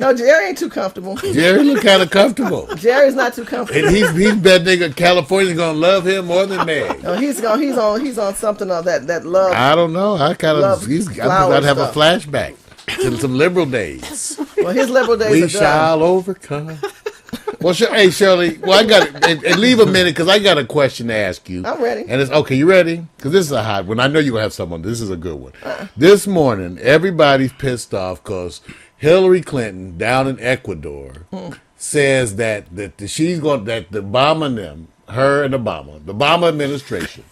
No, Jerry ain't too comfortable. Jerry look kind of comfortable. Jerry's not too comfortable. And he's betting California's gonna love him more than Meg. No, he's on something of that love. I don't know. I kind of. I think I'd have a flashback to some liberal days. Well, his liberal days we are shall done. overcome. Well, hey Shirley. Well, I got and leave a minute because I got a question to ask you. I'm ready. And it's okay. You ready? Because this is a hot one. I know you're gonna have someone. This is a good one. This morning, everybody's pissed off because Hillary Clinton down in Ecuador says that she's going that the Obama and them, her and Obama, the Obama administration,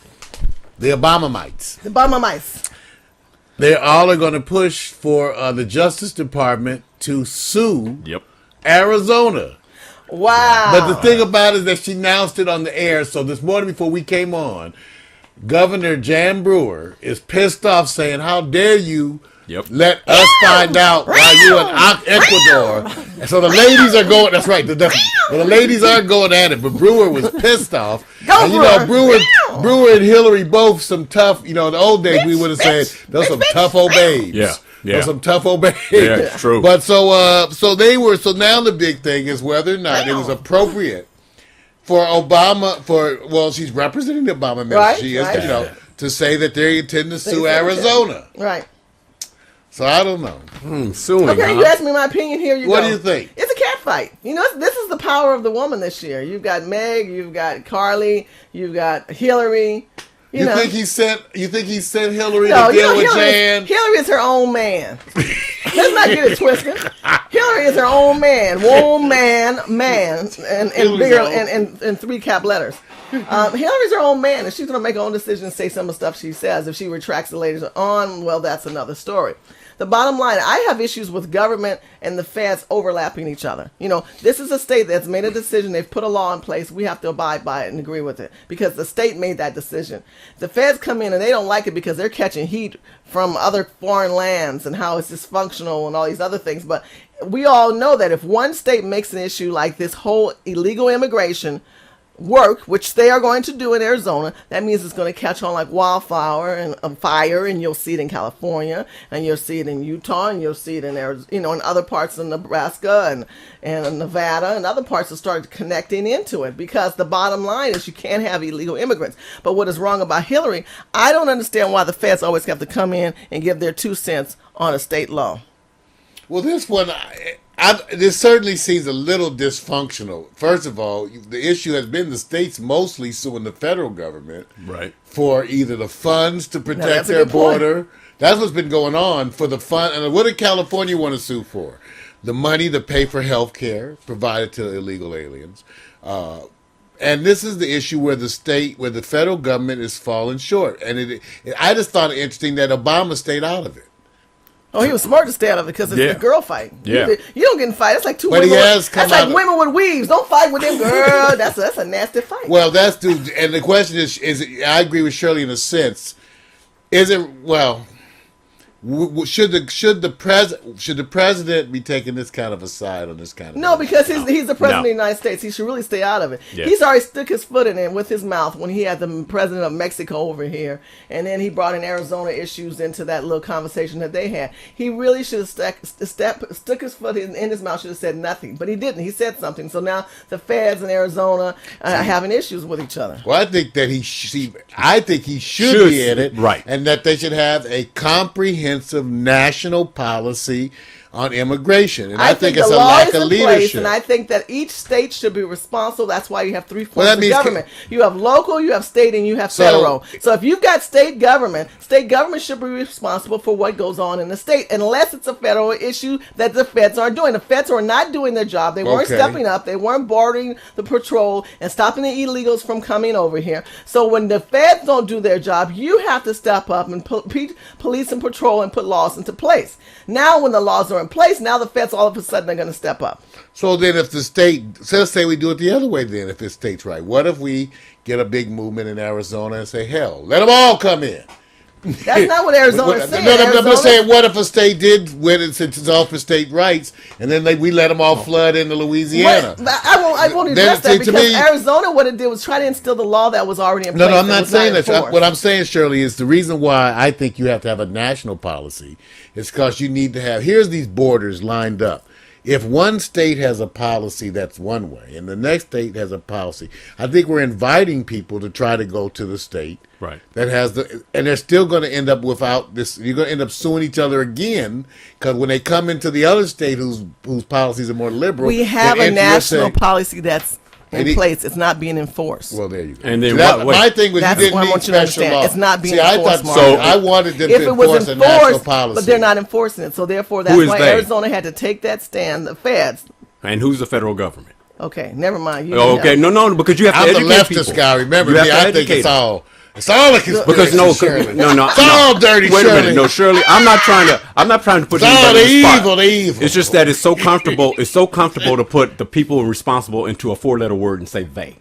the Obamamites, they all are going to push for the Justice Department to sue Arizona. Wow. But the thing about it is that she announced it on the air. So this morning before we came on, Governor Jan Brewer is pissed off saying, how dare you let us find out why you in Ecuador. And so the ladies are going, that's right. The ladies are going at it. But Brewer was pissed off. And, you know, Brewer and Hillary both some tough, you know, in the old days we would have said, those some tough old babes. Yeah. Yeah. Some tough old babes. Yeah, it's true. But so now the big thing is whether or not it was appropriate for Obama, well, she's representing the Obama administration, right, she is, right. you know, to say that they intend to sue Arizona. Right. So I don't know. Suing, okay, you asked me my opinion. Here you go. What do you think? It's a cat fight. You know, this is the power of the woman this year. You've got Meg, you've got Carly, you've got Hillary. You think he sent Hillary to deal with Jan? Hillary is her own man. Let's not get it twisted. Hillary is her own man. Man, and bigger and three cap letters. Hillary's her own man, and she's going to make her own decision and say some of the stuff she says. If she retracts it later on, well, that's another story. The bottom line, I have issues with government and the feds overlapping each other. You know, this is a state that's made a decision. They've put a law in place. We have to abide by it and agree with it because the state made that decision. The feds come in and they don't like it because they're catching heat from other foreign lands and how it's dysfunctional and all these other things. But we all know that if one state makes an issue like this whole illegal immigration work, which they are going to do in Arizona, that means it's going to catch on like wildfire and fire, and you'll see it in California, and you'll see it in Utah, and you'll see it in Arizona, you know, in other parts of Nebraska and Nevada and other parts that start connecting into it, because the bottom line is you can't have illegal immigrants. But what is wrong about Hillary, I don't understand why the feds always have to come in and give their 2 cents on a state law. Well, this one, this certainly seems a little dysfunctional. First of all, the issue has been the states mostly suing the federal government for either the funds to protect their border. That's what's been going on for the fund. And what did California want to sue for? The money to pay for health care provided to illegal aliens. And this is the issue where the federal government is falling short. And I just thought it interesting that Obama stayed out of it. Oh, he was smart to stay out of it because it's a girl fight. Yeah. You don't get in a fight. It's like two but women. That's like women with weaves. Don't fight with them, girl. That's a nasty fight. Well, and the question is I agree with Shirley in a sense. Is it, well, should the president be taking this kind of a side on this kind of No, because he's the president of the United States. He should really stay out of it. Yeah. He's already stuck his foot in it with his mouth when he had the president of Mexico over here, and then he brought in Arizona issues into that little conversation that they had. He really should have stuck his foot in his mouth, should have said nothing, but he didn't. He said something. So now the feds in Arizona are having issues with each other. Well, I think that he should be in it, right, and that they should have a comprehensive national policy on immigration. And I think it's a lack of leadership. And I think that each state should be responsible. That's why you have three forms of government. You have local, you have state, and you have federal. So if you've got state government should be responsible for what goes on in the state, unless it's a federal issue that the feds aren't doing. The feds are not doing their job. They weren't stepping up. They weren't boarding the patrol and stopping the illegals from coming over here. So when the feds don't do their job, you have to step up and police and patrol and put laws into place. Now when the laws are in place, now the feds all of a sudden are going to step up. So then if the state, so let's say we do it the other way then, if the state's right. What if we get a big movement in Arizona and say, hell, let them all come in? That's not what Arizona's saying. No, I'm just saying, what if a state did win it since it's all for state rights, and then we let them all flood into Louisiana? But I won't address that because Arizona, what it did was try to instill the law that was already in place. No, I'm not saying that. What I'm saying, Shirley, is the reason why I think you have to have a national policy is because you need to have, here's these borders lined up. if one state has a policy that's one way and the next state has a policy, I think we're inviting people to try to go to the state that has and they're still going to end up without this. You're going to end up suing each other again because when they come into the other state whose policies are more liberal, we have a national policy that's in place. It's not being enforced. Well, there you go. And then my thing was that's you didn't need special law. It's not being enforced. So I wanted them to enforce a national policy, but they're not enforcing it. So therefore, that's why Arizona had to take that stand. The feds. And who's the federal government? Okay, never mind. No, because you have to educate people. I'm the leftist guy. Remember me? I think it's all. It's all a conspiracy. Because it's all dirty. Wait a minute, no, Shirley. I'm not trying to put anybody on the spot. The evil. It's just that it's so comfortable. It's so comfortable to put the people responsible into a 4-letter word and say they.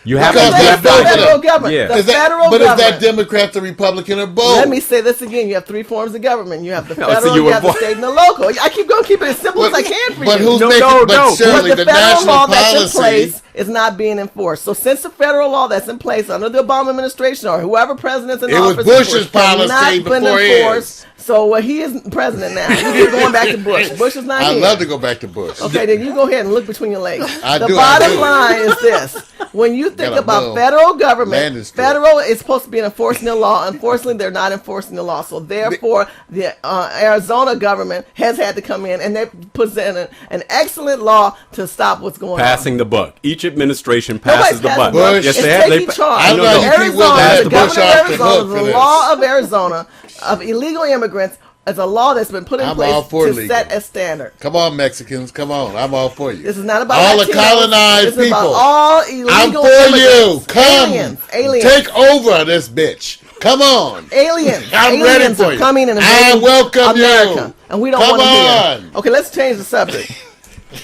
You have the federal government. Yeah. The federal government. But is that Democrat, the Republican, or both? Let me say this again. You have 3 forms of government. You have the federal, you have the state, and the local. I keep going to keep it as simple as I can for you. But who's making? But Shirley, the federal national law policy that's in place is not being enforced. So since the federal law that's in place under the Obama administration or whoever president's in office, it was Bush's policy before his. So he is president now. You keep going back to Bush. Bush is not here. I'd love to go back to Bush. Okay, then you go ahead and look between your legs. The bottom line is this. When you think about federal government, federal is supposed to be enforcing the law. Unfortunately, they're not enforcing the law. So therefore, the Arizona government has had to come in and they present an excellent law to stop what's going on. Passing the buck. Each administration passes the buck. Bush. Yes, they have. I know Arizona, the governor of Arizona, the law of Arizona of illegal immigrants is a law that's been put in place to set a standard. Come on, Mexicans. Come on. I'm all for you. This is not about all Latinos. the colonized this people. Is about all illegal I'm for you. Come. Aliens. Take over this bitch. Come on. Aliens. I'm ready for you. Coming and I welcome America. you. And we don't want to hear. Okay, let's change the subject.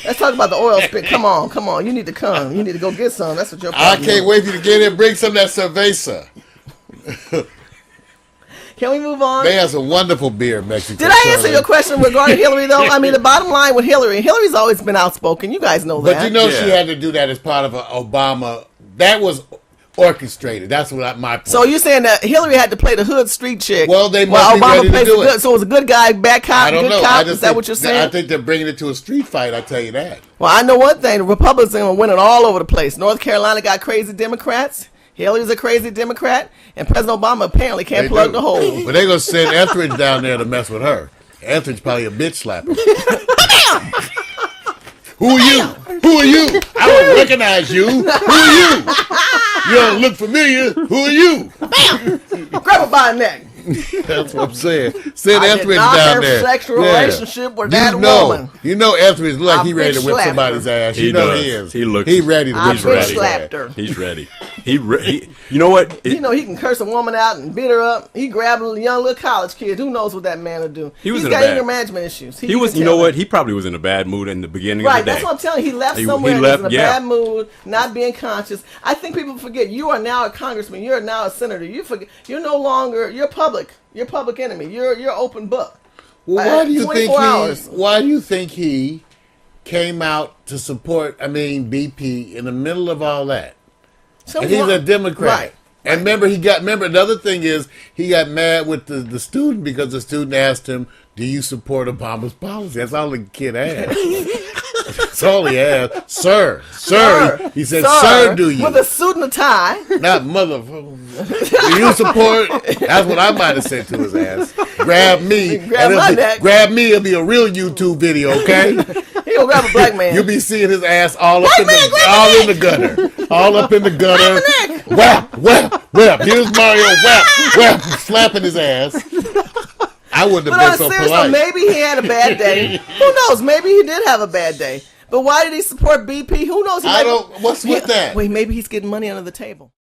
Let's talk about the oil spill. Come on. You need to come. You need to go get some. That's what your problem I can't wait for you to get in and bring some of that cerveza. Can we move on? They have some wonderful beer, Mexico. Did I answer your question regarding Hillary, though? I mean, the bottom line with Hillary's always been outspoken. You guys know that. But you know she had to do that as part of Obama. That was orchestrated. That's what my point. So you're saying that Hillary had to play the hood street chick? Well, they must be ready to do it. So it was a good guy, bad cop, I don't know. Cop? Is that what you're saying? I think they're bringing it to a street fight, I tell you that. Well, I know one thing. The Republicans are winning all over the place. North Carolina got crazy Democrats. Hillary's a crazy Democrat, and President Obama apparently can't plug the hole. But they're going to send Etheridge down there to mess with her. Etheridge probably a bitch slapper. Who are you? Who are you? I don't recognize you. Who are you? You don't look familiar. Who are you? Grab her by the neck. That's what I'm saying. Send Etheridge down there. Sexual relationship with that woman. You know Etheridge look like he's ready to whip somebody's ass. He is. He's ready to whip somebody's ass. He's ready. You know what? He can curse a woman out and beat her up. He grabbed a young little college kid. Who knows what that man will do? He's got anger management issues. He was. You know what? He probably was in a bad mood in the beginning of the day. Right. That's what I'm telling you. He left somewhere. He was in a bad mood, not being conscious. I think people forget. You are now a congressman. You are now a senator. You forget. You're no longer. You're public. You're public enemy. You're open book. Well, why do you think he came out to support? I mean, BP in the middle of all that. And he's a Democrat. Right. And remember, the other thing is he got mad with the student because the student asked him, do you support Obama's policy? That's all the kid asked. That's all he asked. Sir. He said, sir, do you? With a suit and a tie. Not motherfucker. Do you support? That's what I might have said to his ass. Grab me. Grab me, it'll be a real YouTube video, okay? He'll grab a black man. You'll be seeing his ass all up in the gutter. All up in the gutter. Whap. Here's Mario. Whap. Slapping his ass. I wouldn't have been so polite. Maybe he had a bad day. Who knows? Maybe he did have a bad day. But why did he support BP? Who knows? What's with that? Wait, maybe he's getting money under the table.